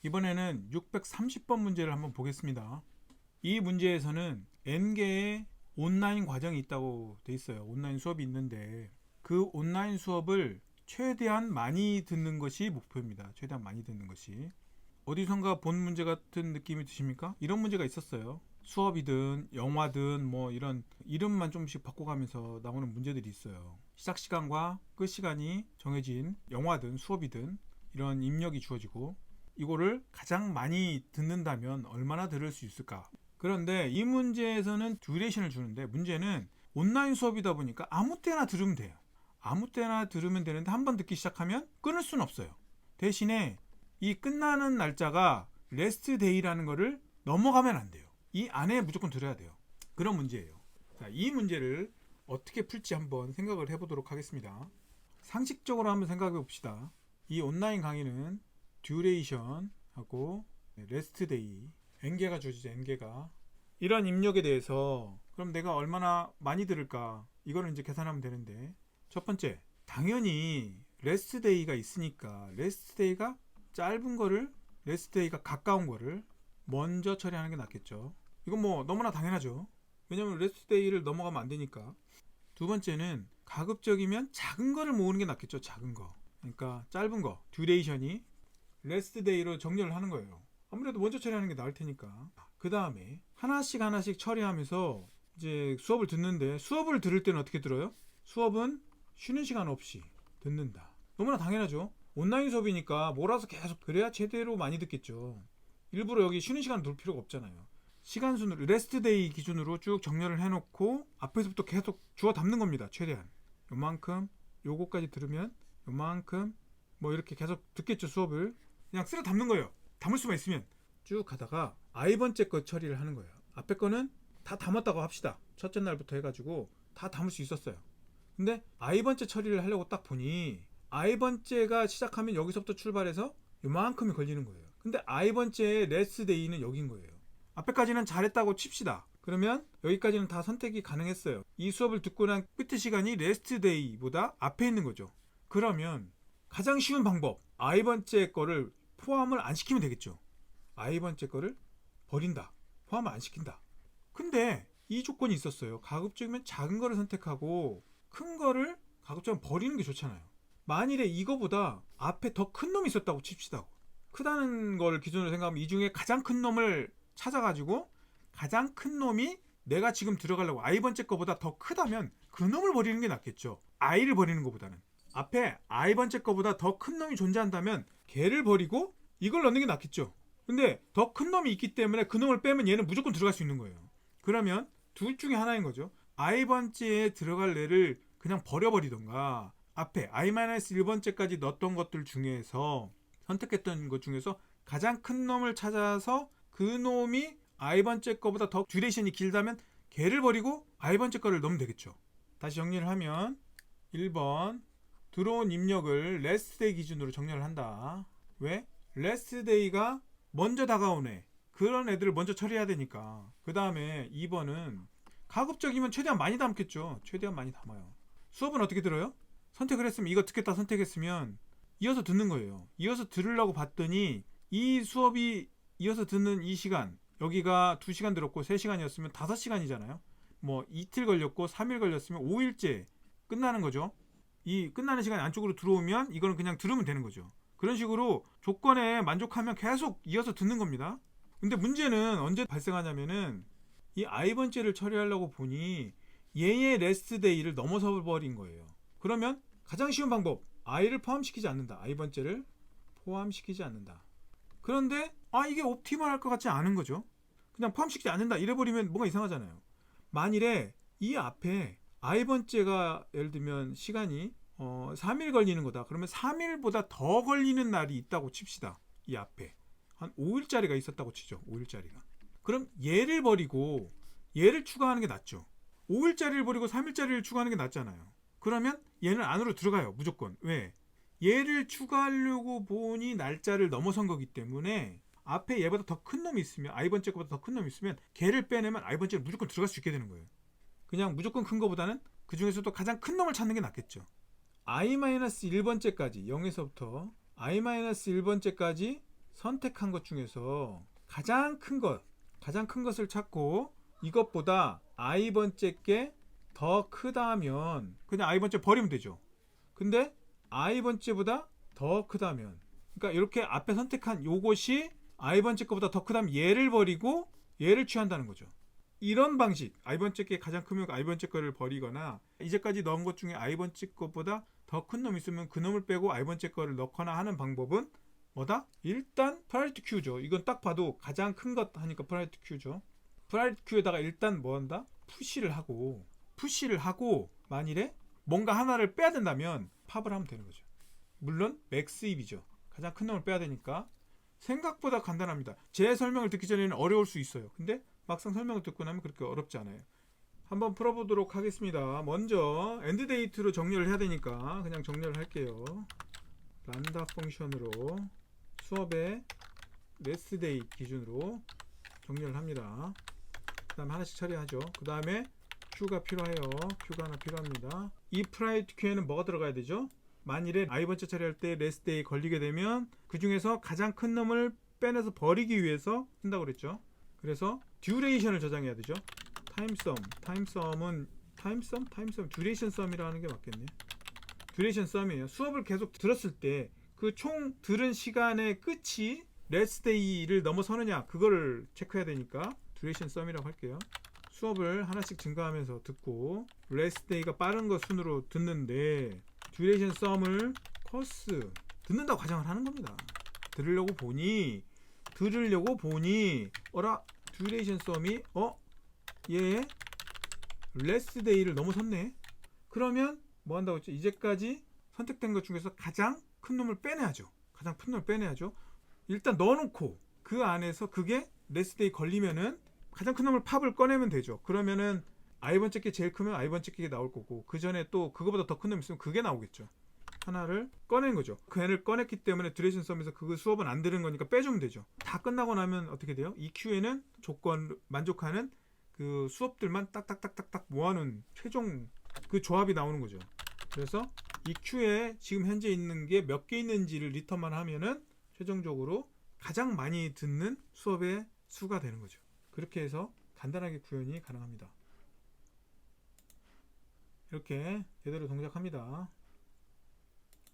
이번에는 630번 문제를 한번 보겠습니다. 이 문제에서는 N개의 온라인 과정이 있다고 돼 있어요. 온라인 수업이 있는데 그 온라인 수업을 최대한 많이 듣는 것이 목표입니다. 최대한 많이 듣는 것이. 어디선가 본 문제 같은 느낌이 드십니까? 이런 문제가 있었어요. 수업이든 영화든 뭐 이런 이름만 좀씩 바꿔가면서 나오는 문제들이 있어요. 시작 시간과 끝 시간이 정해진 영화든 수업이든 이런 입력이 주어지고 이거를 가장 많이 듣는다면 얼마나 들을 수 있을까? 그런데 이 문제에서는 듀레이션을 주는데 문제는 온라인 수업이다 보니까 아무 때나 들으면 돼요. 아무 때나 들으면 되는데 한 번 듣기 시작하면 끊을 수는 없어요. 대신에 이 끝나는 날짜가 레스트 데이라는 거를 넘어가면 안 돼요. 이 안에 무조건 들어야 돼요. 그런 문제예요. 자, 이 문제를 어떻게 풀지 한번 생각을 해보도록 하겠습니다. 상식적으로 한번 생각해 봅시다. 이 온라인 강의는 듀레이션하고 레스트 데이 n개가 주어지죠. n개가 이런 입력에 대해서 그럼 내가 얼마나 많이 들을까 이거를 이제 계산하면 되는데 첫 번째 당연히 레스트 데이가 있으니까 레스트 데이가 짧은 거를 레스트 데이가 가까운 거를 먼저 처리하는 게 낫겠죠. 이건 뭐 너무나 당연하죠. 왜냐면 레스트 데이를 넘어가면 안 되니까. 두 번째는 가급적이면 작은 거를 모으는 게 낫겠죠. 작은 거. 그러니까 짧은 거 듀레이션이 레스트 데이로 정렬을 하는 거예요. 아무래도 먼저 처리하는 게 나을 테니까. 그 다음에 하나씩 하나씩 처리하면서 이제 수업을 듣는데 수업을 들을 때는 어떻게 들어요? 수업은 쉬는 시간 없이 듣는다. 너무나 당연하죠. 온라인 수업이니까 몰아서 계속 그래야 제대로 많이 듣겠죠. 일부러 여기 쉬는 시간 둘 필요가 없잖아요. 시간 순으로 레스트 데이 기준으로 쭉 정렬을 해놓고 앞에서부터 계속 주워 담는 겁니다. 최대한 요만큼 요거까지 들으면 요만큼 뭐 이렇게 계속 듣겠죠. 수업을 그냥 쓸어 담는 거예요. 담을 수만 있으면 쭉 가다가 아이번째 거 처리를 하는 거예요. 앞에 거는 다 담았다고 합시다. 첫째 날부터 해가지고 다 담을 수 있었어요. 근데 아이번째 처리를 하려고 딱 보니 아이번째가 시작하면 여기서부터 출발해서 요만큼이 걸리는 거예요. 근데 아이번째의 레스트 데이는 여긴 거예요. 앞에까지는 잘했다고 칩시다. 그러면 여기까지는 다 선택이 가능했어요. 이 수업을 듣고 난 끝의 시간이 레스트 데이보다 앞에 있는 거죠. 그러면 가장 쉬운 방법 아이번째 거를 포함을 안 시키면 되겠죠. 아이번째 거를 버린다. 포함을 안 시킨다. 근데 이 조건이 있었어요. 가급적이면 작은 거를 선택하고 큰 거를 가급적이면 버리는 게 좋잖아요. 만일에 이거보다 앞에 더 큰 놈이 있었다고 칩시다. 크다는 걸 기준으로 생각하면 이 중에 가장 큰 놈을 찾아가지고 가장 큰 놈이 내가 지금 들어가려고 아이번째 거보다 더 크다면 그 놈을 버리는 게 낫겠죠. 아이를 버리는 것보다는. 앞에 아이번째 거보다 더 큰 놈이 존재한다면 걔를 버리고 이걸 넣는 게 낫겠죠. 근데 더 큰 놈이 있기 때문에 그 놈을 빼면 얘는 무조건 들어갈 수 있는 거예요. 그러면 둘 중에 하나인 거죠. i번째에 들어갈 애를 그냥 버려버리던가 앞에 i-1번째까지 넣었던 것들 중에서 선택했던 것 중에서 가장 큰 놈을 찾아서 그 놈이 i번째 거보다 더 듀레이션이 길다면 걔를 버리고 i번째 거를 넣으면 되겠죠. 다시 정리를 하면 1번 들어온 입력을 레스트 데이 기준으로 정렬을 한다. 왜? 레스트 데이가 먼저 다가온 애 그런 애들을 먼저 처리해야 되니까. 그 다음에 2번은 가급적이면 최대한 많이 담겠죠. 최대한 많이 담아요. 수업은 어떻게 들어요? 선택을 했으면 이거 듣겠다 선택했으면 이어서 듣는 거예요. 이어서 들으려고 봤더니 이 수업이 이어서 듣는 이 시간 여기가 2시간 들었고 3시간이었으면 5시간이잖아요. 뭐 이틀 걸렸고 3일 걸렸으면 5일째 끝나는 거죠. 이 끝나는 시간이 안쪽으로 들어오면 이거는 그냥 들으면 되는 거죠. 그런 식으로 조건에 만족하면 계속 이어서 듣는 겁니다. 근데 문제는 언제 발생하냐면은 이 i번째를 처리하려고 보니 얘의 레스트 데이를 넘어서 버린 거예요. 그러면 가장 쉬운 방법 i를 포함시키지 않는다. i번째를 포함시키지 않는다. 그런데 이게 옵티멀할 것 같지 않은 거죠. 그냥 포함시키지 않는다 이래버리면 뭔가 이상하잖아요. 만일에 이 앞에 i번째가 예를 들면 시간이 3일 걸리는 거다. 그러면 3일보다 더 걸리는 날이 있다고 칩시다. 이 앞에 한 5일짜리가 있었다고 치죠. 5일짜리가. 그럼 얘를 버리고 얘를 추가하는 게 낫죠. 5일짜리를 버리고 3일짜리를 추가하는 게 낫잖아요. 그러면 얘는 안으로 들어가요. 무조건. 왜? 얘를 추가하려고 보니 날짜를 넘어선 거기 때문에 앞에 얘보다 더 큰 놈이 있으면 i번째 거보다 더 큰 놈이 있으면 걔를 빼내면 i번째로 무조건 들어갈 수 있게 되는 거예요. 그냥 무조건 큰 거보다는 그 중에서도 가장 큰 놈을 찾는 게 낫겠죠. i-1번째까지 0에서부터 i-1번째까지 선택한 것 중에서 가장 큰 것을 찾고 이것보다 i번째 게 더 크다면 그냥 i번째 버리면 되죠. 근데 i번째보다 더 크다면, 그러니까 이렇게 앞에 선택한 요것이 i번째 거보다 더 크다면 얘를 버리고 얘를 취한다는 거죠. 이런 방식, i번째 게 가장 크면 i번째 거를 버리거나, 이제까지 넣은 것 중에 i번째 것보다 더 큰 놈 있으면 그 놈을 빼고 i번째 거를 넣거나 하는 방법은 뭐다? 일단 프라이어리티 큐죠. 이건 딱 봐도 가장 큰 것 하니까 프라이어리티 큐죠. 프라이어리티 큐에다가 일단 뭐 한다? 푸시를 하고 만일에 뭔가 하나를 빼야 된다면 팝을 하면 되는 거죠. 물론 맥스입이죠. 가장 큰 놈을 빼야 되니까. 생각보다 간단합니다. 제 설명을 듣기 전에는 어려울 수 있어요. 근데 막상 설명을 듣고 나면 그렇게 어렵지 않아요. 한번 풀어보도록 하겠습니다. 먼저 엔드 데이트로 정렬을 해야 되니까 그냥 정렬을 할게요. 란다 펑션으로 수업의 레스 데이 기준으로 정렬을 합니다. 그 다음에 하나씩 처리하죠. 그 다음에 Q가 필요해요. Q가 하나 필요합니다. 이 프라이어리티 큐에는 뭐가 들어가야 되죠? 만일에 i번째 처리할 때 레스 데이 걸리게 되면 그 중에서 가장 큰 놈을 빼내서 버리기 위해서 쓴다고 그랬죠. 그래서 듀레이션을 저장해야 되죠. 타임썸은 듀레이션 썸이라는 게 맞겠네. 듀레이션 썸이에요. 수업을 계속 들었을 때 그 총 들은 시간의 끝이 레스 데이를 넘어서느냐 그거를 체크해야 되니까 듀레이션 썸이라고 할게요. 수업을 하나씩 증가하면서 듣고 레스 데이가 빠른 거 순으로 듣는데 듀레이션 썸을 코스 듣는다고 가정을 하는 겁니다. 들으려고 보니 어라 듀레이션 썸이 얘 레스 데이를 넘어섰네. 그러면 뭐 한다고 했죠? 이제까지 선택된 것 중에서 가장 큰 놈을 빼내야죠. 일단 넣어놓고 그 안에서 그게 레스 데이 걸리면은 가장 큰 놈을 팝을 꺼내면 되죠. 그러면은 i번째 게 제일 크면 i번째 게 나올 거고, 그 전에 또 그거보다 더 큰 놈 있으면 그게 나오겠죠. 하나를 꺼낸 거죠. 그 애를 꺼냈기 때문에 듀레이션 썸에서 그 수업은 안 들은 거니까 빼주면 되죠. 다 끝나고 나면 어떻게 돼요? 이 큐에는 조건 만족하는 그 수업들만 딱딱딱딱딱 모아놓은 최종 그 조합이 나오는 거죠. 그래서 이 큐에 지금 현재 있는 게 몇 개 있는지를 리턴만 하면은 최종적으로 가장 많이 듣는 수업의 수가 되는 거죠. 그렇게 해서 간단하게 구현이 가능합니다. 이렇게 제대로 동작합니다.